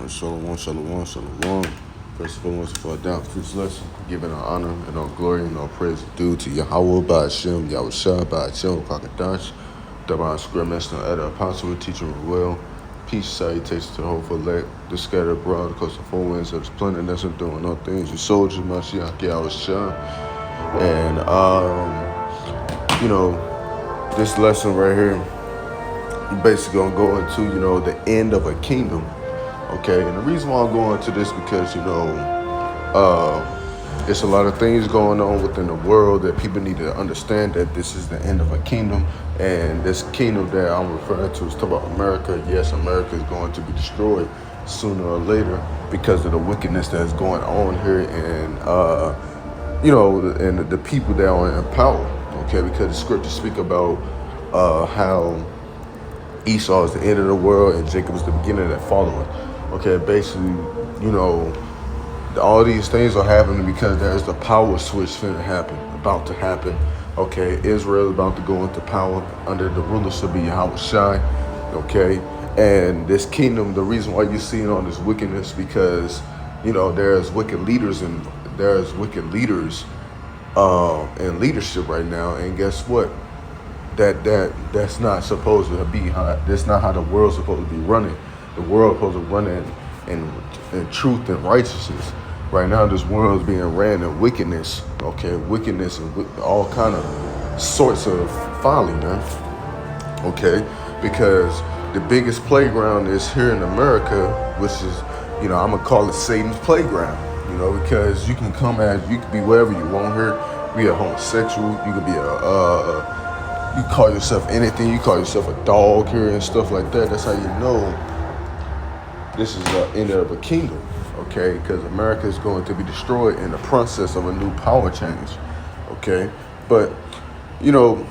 Shalom, shalom, shalom. First and foremost, before I dive into this lesson, giving all honor and all glory and all praise due to Yahweh, Ba'ashem, Yahushua, Ba'ashem, Kakadash, Divine Script, Master, Editor, Apostle, Teacher, and will. Peace, salutations to the whole elect, the scattered abroad, across the four winds of the splendor, that's what doing all things. You soldiers, Mashiach, Yahushua. And, this lesson right here, we're basically going to go into, the end of a kingdom. Okay, and the reason why I'm going to this because, it's a lot of things going on within the world that people need to understand that this is the end of a kingdom. And this kingdom that I'm referring to is talking about America. Yes, America is going to be destroyed sooner or later because of the wickedness that's going on here and, and the people that are in power. Okay, because the scriptures speak about how Esau is the end of the world and Jacob is the beginning of that following. Okay, basically, all these things are happening because there's the power switch about to happen. Okay, Israel is about to go into power under the rulership of Yahushua. Okay, and this kingdom, the reason why you're seeing all this wickedness because, there's wicked leaders and there's wicked leaders in leadership right now. And guess what? That's not supposed to be how. That's not how the world's supposed to be running. The world supposed to run in truth and righteousness. Right now, this world is being ran in wickedness. Okay, wickedness and all kind of sorts of folly, man. Okay, because the biggest playground is here in America, which is, I'm gonna call it Satan's playground. Because you can you can be wherever you want here. Be a homosexual. You could be you call yourself anything. You call yourself a dog here and stuff like that. That's how you know this is the end of a kingdom, okay? Because America is going to be destroyed in the process of a new power change, okay? But, I know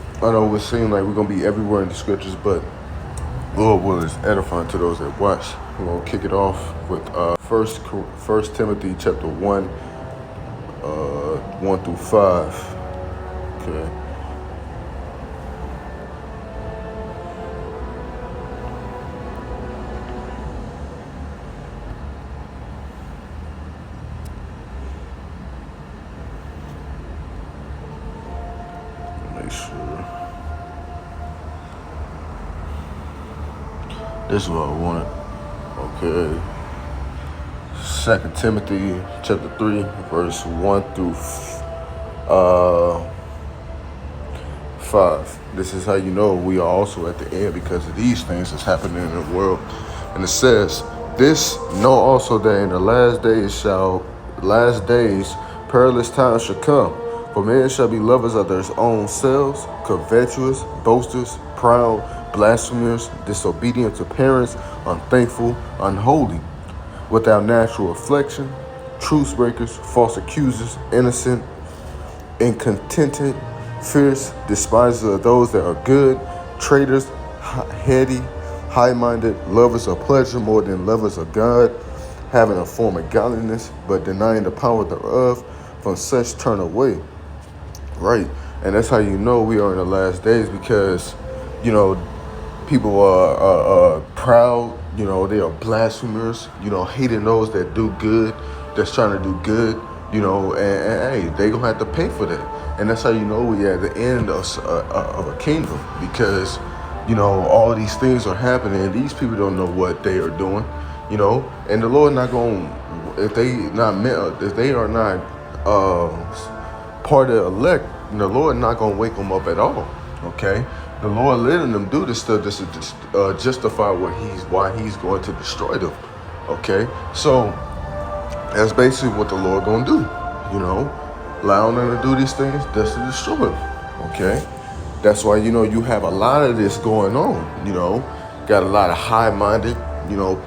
it seems like we're going to be everywhere in the scriptures, but Lord will is edifying to those that watch. We're going to kick it off with First Timothy chapter 1, 1 through 5, okay? This is what I wanted. Okay. 2 Timothy chapter 3, verse 1 through 5. This is how you know we are also at the end because of these things that's happening in the world. And it says, this know also that in the last days perilous times shall come. For men shall be lovers of their own selves, covetous, boasters, proud, blasphemers, disobedient to parents, unthankful, unholy, without natural affection, truce breakers, false accusers, innocent, incontented, fierce, despisers of those that are good, traitors, heady, high-minded, lovers of pleasure more than lovers of God, having a form of godliness, but denying the power thereof. From such turn away. Right, and that's how you know we are in the last days because, people are proud, they are blasphemers, hating those that do good, that's trying to do good, and hey, they gonna have to pay for that. And that's how you know we at the end of a kingdom because, all these things are happening and these people don't know what they are doing, and the Lord not gonna, if they are not part of the elect, the Lord not gonna wake them up at all. Okay, the Lord letting them do this stuff just to justify why He's going to destroy them. Okay, so that's basically what the Lord gonna do. Allowing them to do these things just to destroy them. Okay, that's why you have a lot of this going on. Got a lot of high-minded,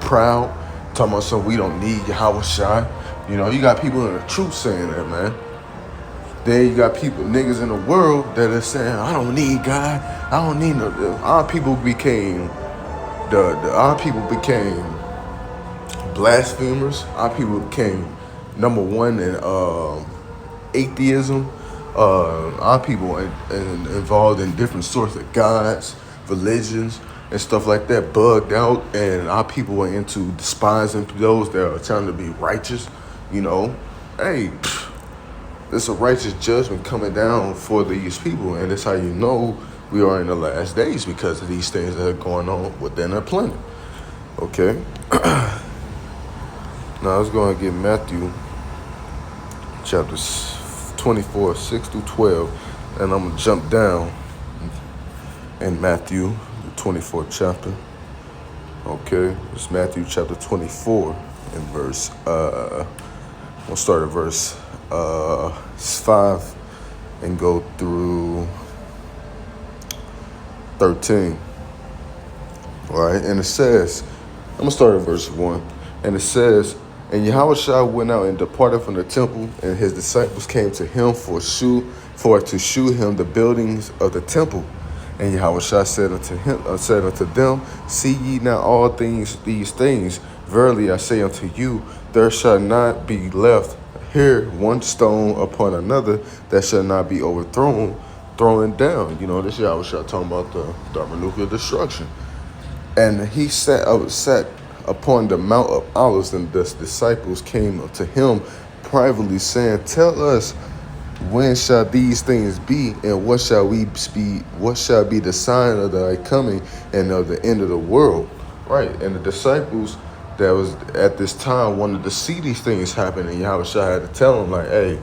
proud, talking about something we don't need Yahushua. You got people in the truth saying that, man. Then you got niggas in the world that are saying, I don't need God. I don't need no. Our people became blasphemers. Our people became number one in atheism. Our people involved in different sorts of gods, religions, and stuff like that bugged out, and our people were into despising those that are trying to be righteous, you know, hey, there's a righteous judgment coming down for these people, and that's how you know we are in the last days, because of these things that are going on within our planet. Okay. Now let's go and get Matthew chapter 24, 6 through 12, and I'm gonna jump down in Matthew, the 24th chapter. Okay, it's Matthew chapter 24 and verse, we'll start at verse 5 and go through 13. All right, and it says, I'm going to start at verse 1. And it says, and Yahushua went out and departed from the temple, and his disciples came to him for to shew him the buildings of the temple. And Yahushua said unto them, see ye not all these things? Verily I say unto you, there shall not be left here one stone upon another that shall not be overthrown, throwing down. You know, this Yahushua talking about the thermonuclear destruction. And he sat upon the Mount of Olives, and the disciples came to him privately, saying, tell us, when shall these things be, and what shall be the sign of thy coming and of the end of the world? Right. And the disciples that was at this time wanted to see these things happen, and Yahushua had to tell them, like, hey,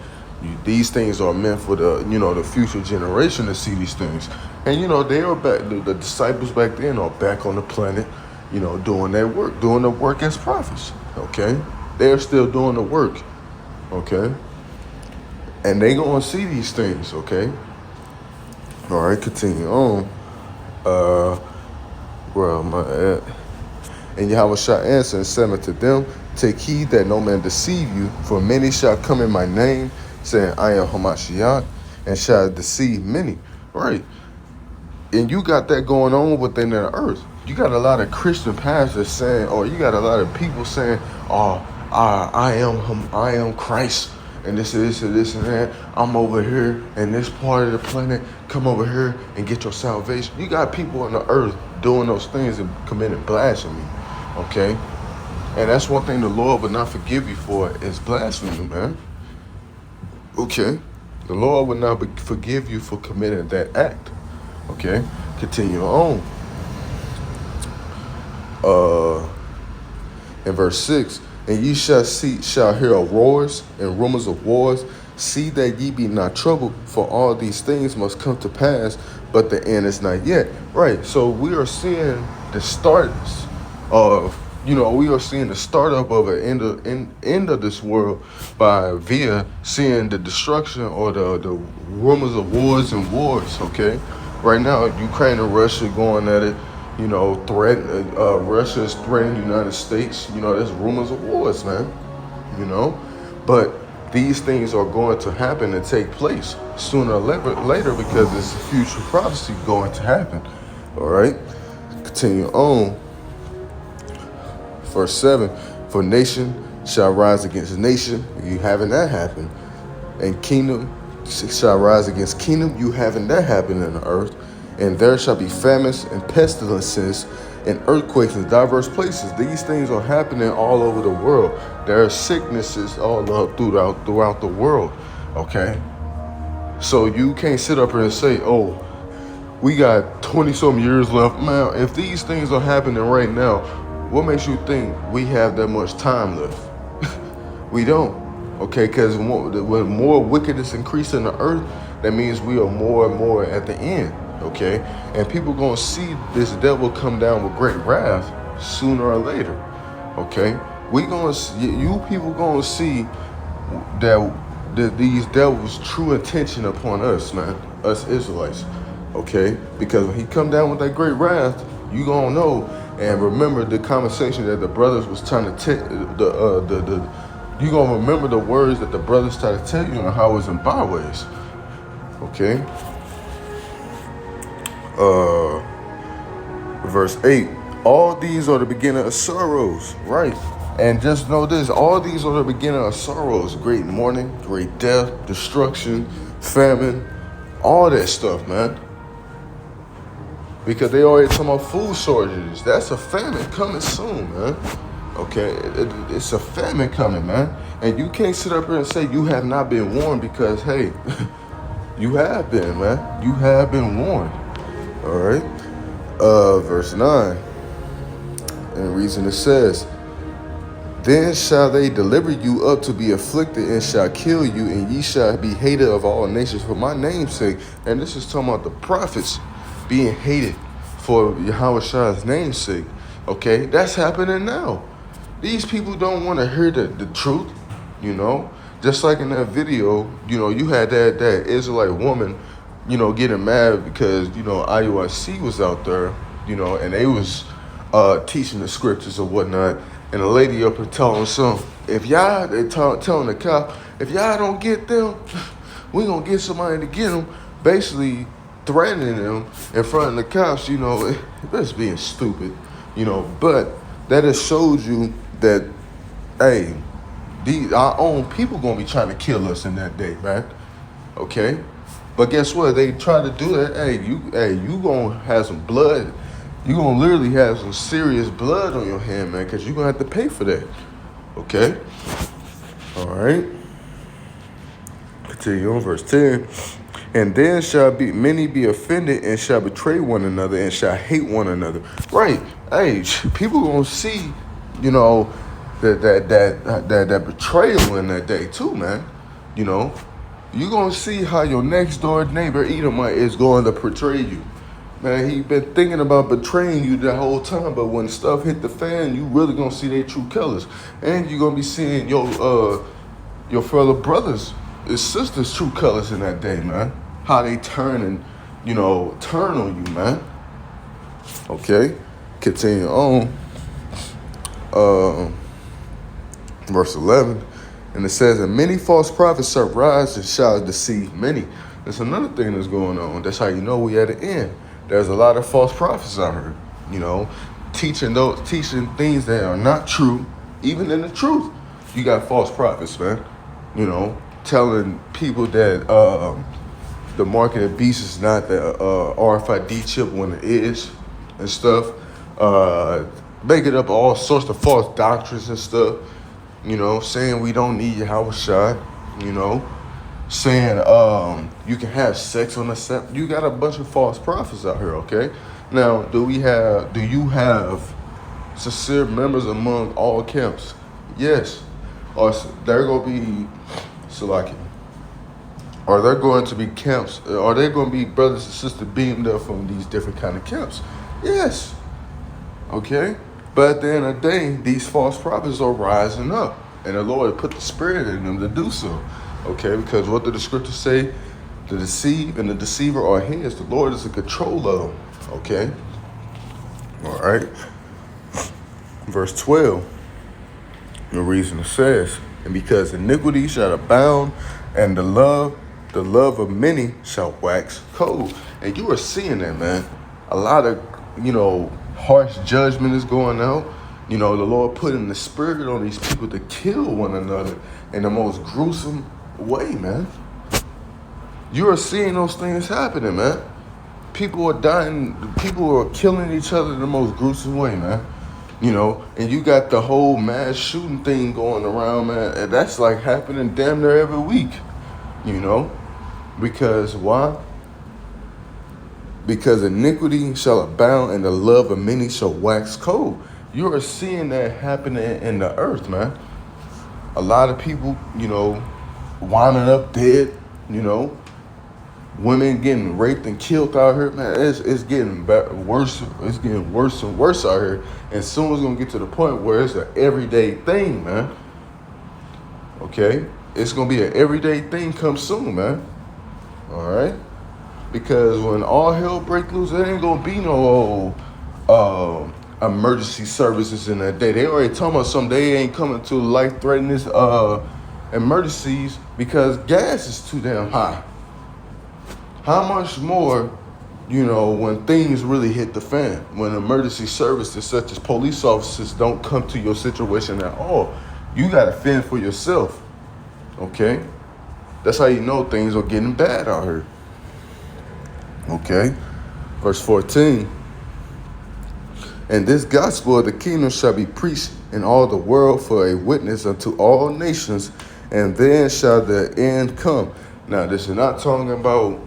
these things are meant for the future generation to see these things. And they are back, the disciples back then are back on the planet, doing their work, doing the work as prophets. Okay, they're still doing the work. Okay. And they gonna see these things, okay? All right, continue on. Where am I at? And Yahushua answered and said unto them, take heed that no man deceive you, for many shall come in my name, saying, I am Hamashiach, and shall deceive many. Right. And you got that going on within the earth. You got a lot of Christian pastors saying, or you got a lot of people saying, oh, I am Christ. And this and that. I'm over here in this part of the planet. Come over here and get your salvation. You got people on the earth doing those things and committing blasphemy. Okay? And that's one thing the Lord would not forgive you for, is blasphemy, man. Okay? The Lord would not forgive you for committing that act. Okay? Continue on. In verse 6, and ye shall hear of wars and rumors of wars. See that ye be not troubled, for all these things must come to pass, but the end is not yet. Right. So we are seeing the starts of, we are seeing the startup of an end of this world via seeing the destruction or the rumors of wars and wars. Okay. Right now, Ukraine and Russia going at it. Russia is threatening the United States. There's rumors of wars, man. But these things are going to happen and take place sooner or later, because it's future prophecy going to happen. All right. Continue on. Verse 7, for nation shall rise against nation. You having that happen. And kingdom shall rise against kingdom. You having that happen in the earth. And there shall be famines and pestilences and earthquakes in diverse places. These things are happening all over the world. There are sicknesses all up throughout the world. Okay? So you can't sit up here and say, oh, we got 20-some years left. Man, if these things are happening right now, what makes you think we have that much time left? We don't. Okay? Because when more wickedness increases in the earth, that means we are more and more at the end. Okay, and people gonna see this devil come down with great wrath sooner or later. Okay, you people gonna see that these devils' true intention upon us, man, us Israelites. Okay, because when he come down with that great wrath, you gonna know. And remember the conversation that the brothers was trying to tell you gonna remember the words that the brothers try to tell you on how it's in byways. Okay. Verse 8, all these are the beginning of sorrows, right? And just know this, all these are the beginning of sorrows: great mourning, great death, destruction, famine, all that stuff, man. because they already talking about food shortages. That's a famine coming soon, man. Okay, it's a famine coming, man. And you can't sit up here and say you have not been warned because, hey, you have been, man. You have been warned. All right. Verse 9. And the reason it says, then shall they deliver you up to be afflicted and shall kill you, and ye shall be hated of all nations for my name's sake. And this is talking about the prophets being hated for Yahweh's name's sake. Okay, that's happening now. These people don't want to hear the truth, you know. Just like in that video, you know, you had that Israelite woman, you know, getting mad because, you know, IUIC was out there, you know, and they was teaching the scriptures or whatnot. And a lady up here telling some, if y'all, telling the cop, if y'all don't get them, we gonna get somebody to get them. Basically threatening them in front of the cops, you know, that's being stupid, you know. But that just shows you that, hey, our own people gonna be trying to kill us in that day, man. Okay? But guess what? They try to do that. Hey, you gonna have some blood. You gonna literally have some serious blood on your hand, man, because you're gonna have to pay for that. Okay? All right. Continue on verse 10. And then shall be many be offended and shall betray one another and shall hate one another. Right. Hey, people gonna see, you know, that betrayal in that day too, man. You know, you gonna see how your next door neighbor Edomite is going to portray you. Man, he been thinking about betraying you the whole time, but when stuff hit the fan, you really gonna see their true colors. And you're gonna be seeing your fellow brothers and sisters' true colors in that day, man. How they turn on you, man. Okay, continue on. Verse 11, and it says, and many false prophets shall rise and shall deceive many. There's another thing that's going on. That's how you know we at the end. There's a lot of false prophets out here, you know, teaching things that are not true. Even in the truth, you got false prophets, man. You know, telling people that the mark of the beast is not the RFID chip when it is and stuff. Making up all sorts of false doctrines and stuff. You know, saying we don't need Yahweh, you know, saying you can have sex on the set. You got a bunch of false prophets out here, okay? Now, do you have sincere members among all camps? Yes. Or they're going to be Salaki. Are there going to be camps? Are there going to be brothers and sisters beamed up from these different kind of camps? Yes. Okay? But at the end of the day, these false prophets are rising up. And the Lord put the spirit in them to do so. Okay? Because what did the scriptures say? The deceive and the deceiver are his. The Lord is in control of them. Okay? All right. Verse 12. The reason it says, and because iniquity shall abound, and the love of many shall wax cold. And you are seeing that, man. A lot of, harsh judgment is going out. The Lord putting the spirit on these people to kill one another in the most gruesome way, man. You are seeing those things happening, man. People are dying. People are killing each other in the most gruesome way, man. And you got the whole mass shooting thing going around, man. And that's like happening damn near every week, Because why? Because iniquity shall abound and the love of many shall wax cold. You are seeing that happening in the earth, man. A lot of people, winding up dead, women getting raped and killed out here, man. It's getting worse. It's getting worse and worse out here. And soon it's going to get to the point where it's an everyday thing, man. Okay? It's going to be an everyday thing come soon, man. All right? Because when all hell breaks loose, there ain't going to be no emergency services in that day. They already talking about some they ain't coming to life-threatening emergencies because gas is too damn high. How much more, when things really hit the fan, when emergency services such as police officers don't come to your situation at all, you got to fend for yourself, okay? That's how you know things are getting bad out here, okay? Verse 14. And this gospel of the kingdom shall be preached in all the world for a witness unto all nations, and then shall the end come. Now, this is not talking about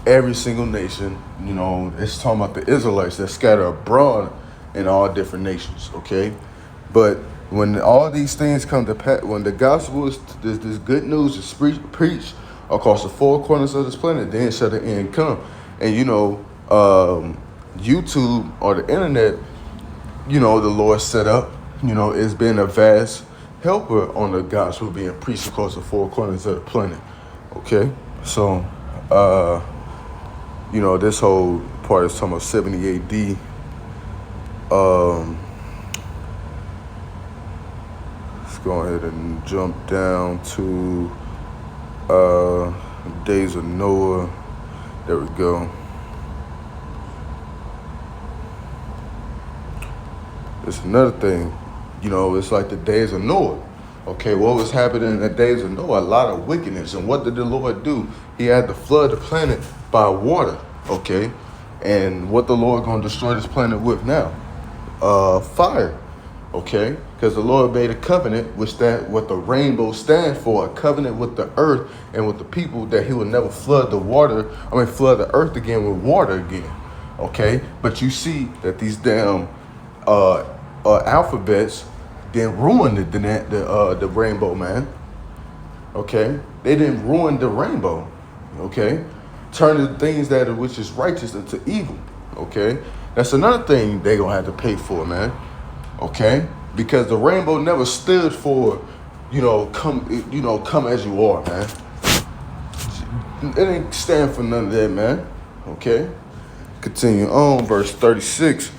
every single nation. You know, it's talking about the Israelites that scatter abroad in all different nations, okay? But when all these things come to pass, when the gospel is this good news is preached across the four corners of this planet, then shall the end come. And you know, YouTube or the internet, you know, the Lord set up, you know, it's been a vast helper on the gospel being preached across the four corners of the planet. Okay, so you know, this whole part is talking about 70 AD. Let's go ahead and jump down to days of Noah. There we go. It's another thing, you know, it's like the days of Noah. Okay, what was happening in the days of Noah? A lot of wickedness. And what did the Lord do? He had to flood the planet by water, okay? And what the Lord going to destroy this planet with now? Fire, okay? Because the Lord made a covenant, which that what the rainbow stands for, a covenant with the earth and with the people, that he would never flood flood the earth again with water again, okay? But you see that these damn alphabets then ruined the rainbow, man. Okay, they didn't ruin the rainbow. Okay, turn the things which is righteous into evil. Okay, that's another thing they gonna have to pay for, man. Okay, because the rainbow never stood for, come as you are, man. It ain't stand for none of that, man. Okay, continue on, verse 36.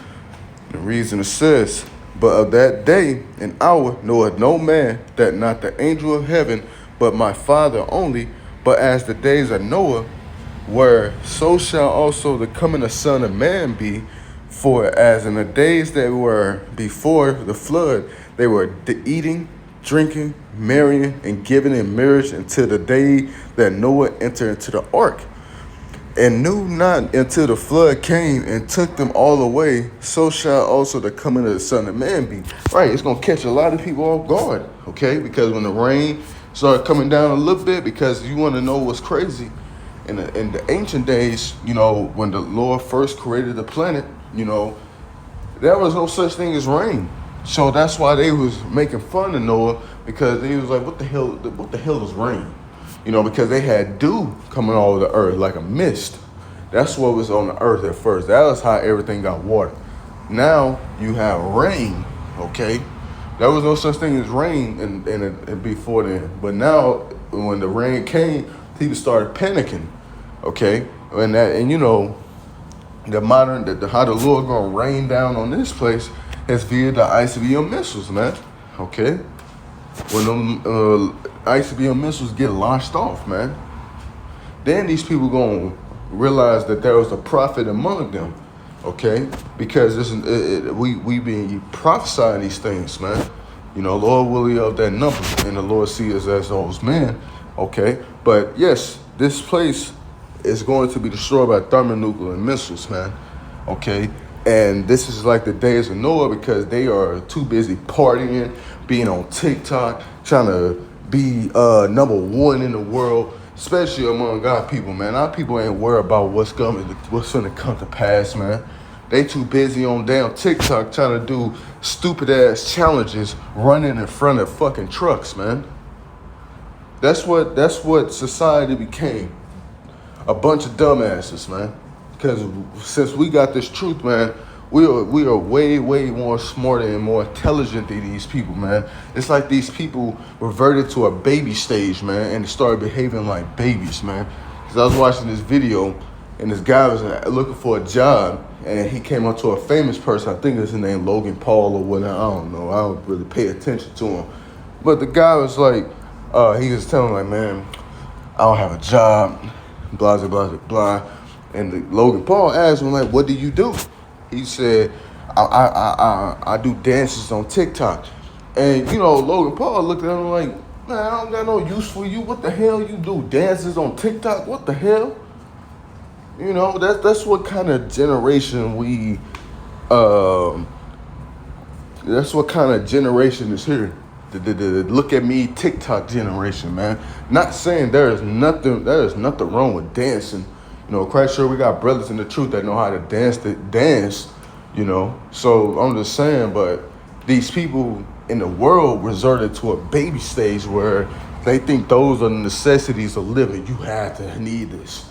The reason it says, but of that day and hour knoweth no man, that not the angel of heaven, but my Father only. But as the days of Noah were, so shall also the coming of Son of Man be. For as in the days that were before the flood, they were eating, drinking, marrying, and giving in marriage until the day that Noah entered into the ark, and knew not until the flood came and took them all away. So shall also the coming of the Son of Man be. Right, it's going to catch a lot of people off guard, okay? Because when the rain started coming down a little bit, because you want to know what's crazy. In the ancient days, you know, when the Lord first created the planet, you know, there was no such thing as rain. So that's why they was making fun of Noah, because they was like, what the hell is rain? You know, because they had dew coming all over the earth like a mist. That's what was on the earth at first. That was how everything got water. Now you have rain, okay? There was no such thing as rain in before then. But now, when the rain came, people started panicking, okay? And you know, how the Lord gonna rain down on this place is via the ICBM missiles, man, okay? When them ICBM missiles get launched off, man, then these people gonna realize that there was a prophet among them, okay? Because we been prophesying these things, man. You know, Lord Willie of that number, and the Lord see us as those men, okay? But yes, this place is going to be destroyed by thermonuclear missiles, man, okay? And this is like the days of Noah, because they are too busy partying, being on TikTok, trying to be number one in the world, especially among God people, man. Our people ain't worried about what's going to come to pass, man. They too busy on damn TikTok trying to do stupid ass challenges, running in front of fucking trucks, man. That's what society became. A bunch of dumbasses, man. Because since we got this truth, man, we are way more smarter and more intelligent than these people, man. It's like these people reverted to a baby stage, man, and started behaving like babies, man. Because I was watching this video, and this guy was looking for a job, and he came up to a famous person. I think his name Logan Paul or whatnot. I don't know. I don't really pay attention to him. But the guy was like, he was telling like, man, I don't have a job, blah, blah, blah, blah. And Logan Paul asked him, like, what do you do? He said, I do dances on TikTok. And, you know, Logan Paul looked at him like, man, I don't got no use for you. What the hell you do? Dances on TikTok? What the hell? You know, that's what kind of generation um that's what kind of generation is here. The look at me TikTok generation, man. Not saying there is nothing wrong with dancing. You know, quite sure we got brothers in the truth that know how to dance, you know. So I'm just saying, but these people in the world resorted to a baby stage where they think those are the necessities of living. You have to need this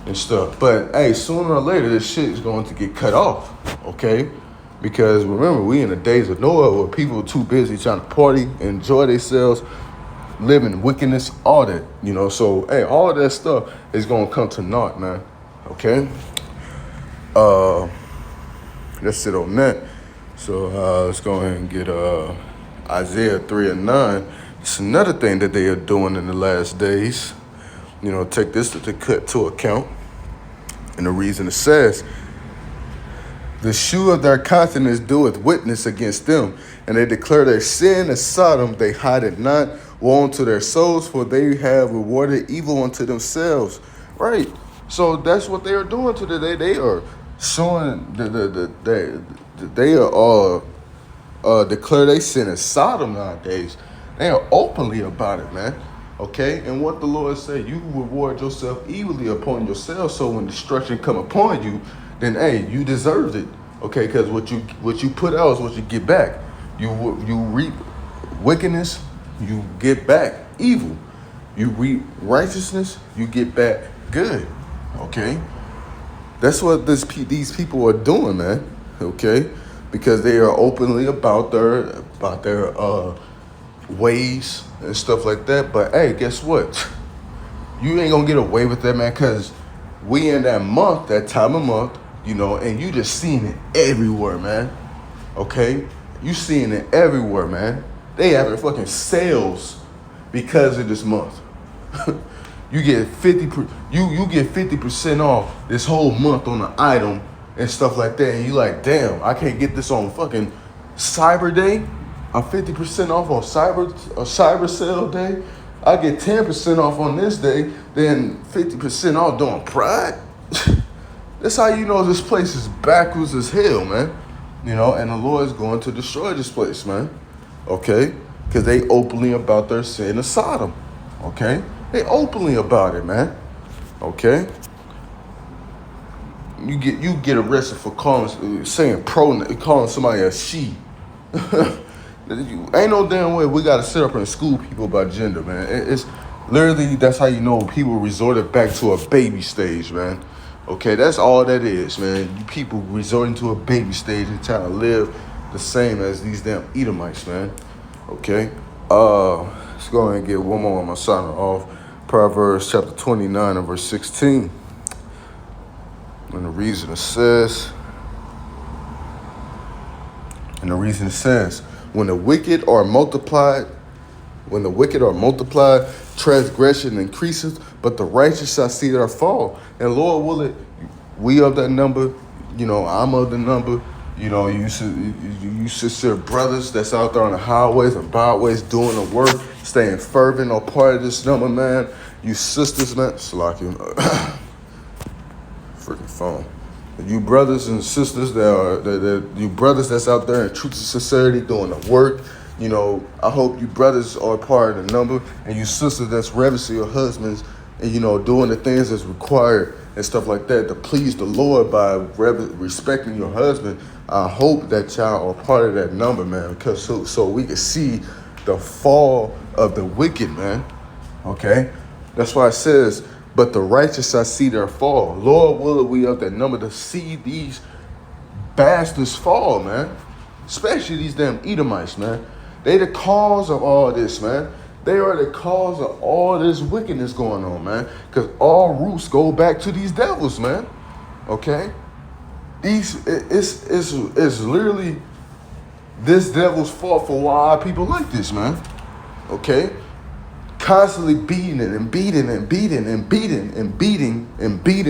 and stuff. But hey, sooner or later, this shit is going to get cut off, okay? Because remember, we in the days of Noah where people are too busy trying to party, enjoy themselves, living wickedness, all that, you know. So hey, all that stuff is gonna come to naught, man. Okay. Let's sit on that. So let's go ahead and get Isaiah 3:9. It's another thing that they are doing in the last days. You know, take this to cut to account. And the reason it says, the shoe of their countenance doeth witness against them, and they declare their sin as Sodom, they hide it not. Woe unto their souls, for they have rewarded evil unto themselves. Right. So that's what they are doing today. They are showing they are declare they sin as Sodom nowadays. They are openly about it, man. Okay, and what the Lord said, you reward yourself evilly upon yourself. So when destruction come upon you, then hey, you deserved it. Okay, because what you put out is what you get back. You reap wickedness, you get back evil. You reap righteousness, you get back good. Okay, that's what these people are doing, man. Okay, because they are openly about their ways and stuff like that. But hey, guess what? You ain't gonna get away with that, man, because we in that time of month, you know, and you just seeing it everywhere, man. Okay? You seeing it everywhere, man. They having fucking sales because of this month. You get 50% off this whole month on an item and stuff like that, and you like, damn, I can't get this on fucking Cyber Day. I'm 50% off on cyber sale day. I get 10% off on this day, then 50% off during Pride. That's how you know this place is backwards as hell, man. You know, and the Lord is going to destroy this place, man. Okay? Because they openly about their sin of Sodom. Okay? They openly about it, man. Okay? You get arrested for calling somebody a she. Ain't no damn way we gotta sit up and school people about gender, man. It's literally, that's how you know people resorted back to a baby stage, man. Okay, that's all that is, man. You people resorting to a baby stage and trying to live the same as these damn Edomites, man. Okay, let's go ahead and get one more on my signer off. Proverbs chapter 29 and verse 16. And the reason it says, when the wicked are multiplied, transgression increases, but the righteous shall see their fall. And Lord willing, we of that number, you know, I'm of the number, you know, you sincere brothers that's out there on the highways and byways doing the work, staying fervent or part of this number, man. You sisters, man, Slacky, freaking phone. You brothers and sisters you brothers that's out there in truth and sincerity doing the work, you know, I hope you brothers are part of the number, and you sisters that's reverencing your husbands and, you know, doing the things that's required and stuff like that to please the Lord by respecting your husband. I hope that y'all are part of that number, man, because so we can see the fall of the wicked, man. Okay? That's why it says, but the righteous shall see their fall. Lord willing, we of that number to see these bastards fall, man. Especially these damn Edomites, man. They the cause of all this, man. They are the cause of all this wickedness going on, man. Because all roots go back to these devils, man. Okay? It's literally this devil's fault for why people like this, man. Okay? Constantly beating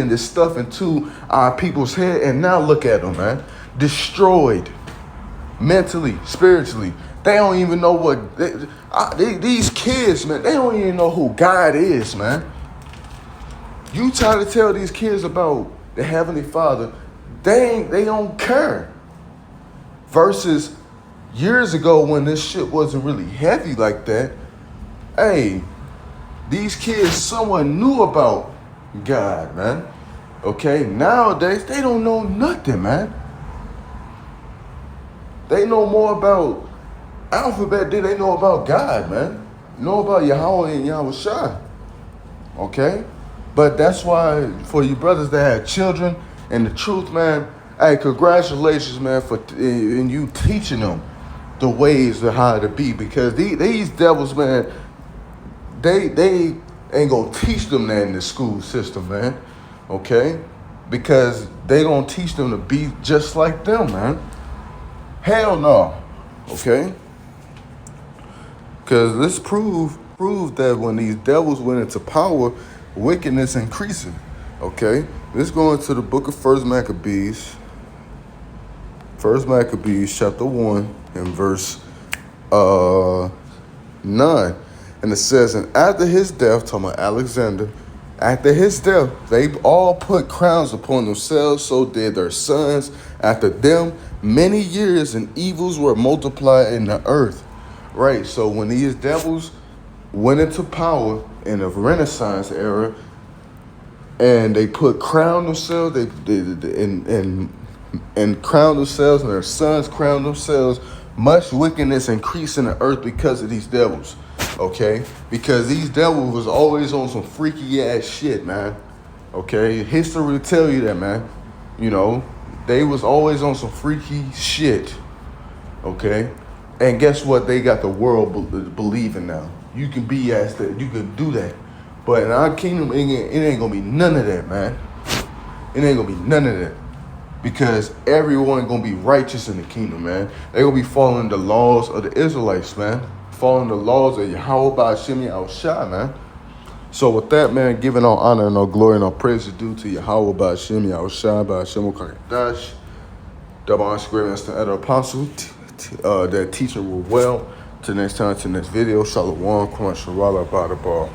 this stuff into our people's head, and now look at them, man. Destroyed mentally, spiritually. They don't even know what these kids, man. They don't even know who God is, man. You try to tell these kids about the Heavenly Father, they don't care. Versus years ago when this shit wasn't really heavy like that, hey, these kids somewhat knew about God, man. Okay, nowadays they don't know nothing, man. They know more about alphabet than they know about God, man. Know about Yahweh and Yahweh Shai. Okay? But that's why for you brothers that have children and the truth, man, hey, congratulations, man, for in you teaching them the ways of how to be. Because these devils, man, they ain't gonna teach them that in the school system, man. Okay? Because they gonna teach them to be just like them, man. Hell no. Okay? Because this proved that when these devils went into power, wickedness increasing. Okay? Let's go into the book of First Maccabees. First Maccabees chapter 1 and verse 9. And it says, and after his death, talking about Alexander, after his death, they all put crowns upon themselves, so did their sons after them. Many years and evils were multiplied in the earth. Right, so when these devils went into power in the Renaissance era, and they put crown themselves, and crown themselves, and their sons crowned themselves, much wickedness increased in the earth because of these devils. Okay, because these devils was always on some freaky ass shit, man. Okay, history will tell you that, man. You know, they was always on some freaky shit. Okay. And guess what? They got the world believing now. You can be asked that. You can do that. But in our kingdom, it ain't going to be none of that, man. It ain't going to be none of that. Because everyone going to be righteous in the kingdom, man. They going to be following the laws of the Israelites, man. Following the laws of Yahweh Ba'Shem Yahushua, man. So with that, man, giving all honor and all glory and all praise is due to Yahweh Ba'Shem Yahushua Ba'Shem Ukakadash. Double honor, square, and other apostle. That teaching will well. Till next time, till next video. Shalom, Kwam Sharala, Bada Ball.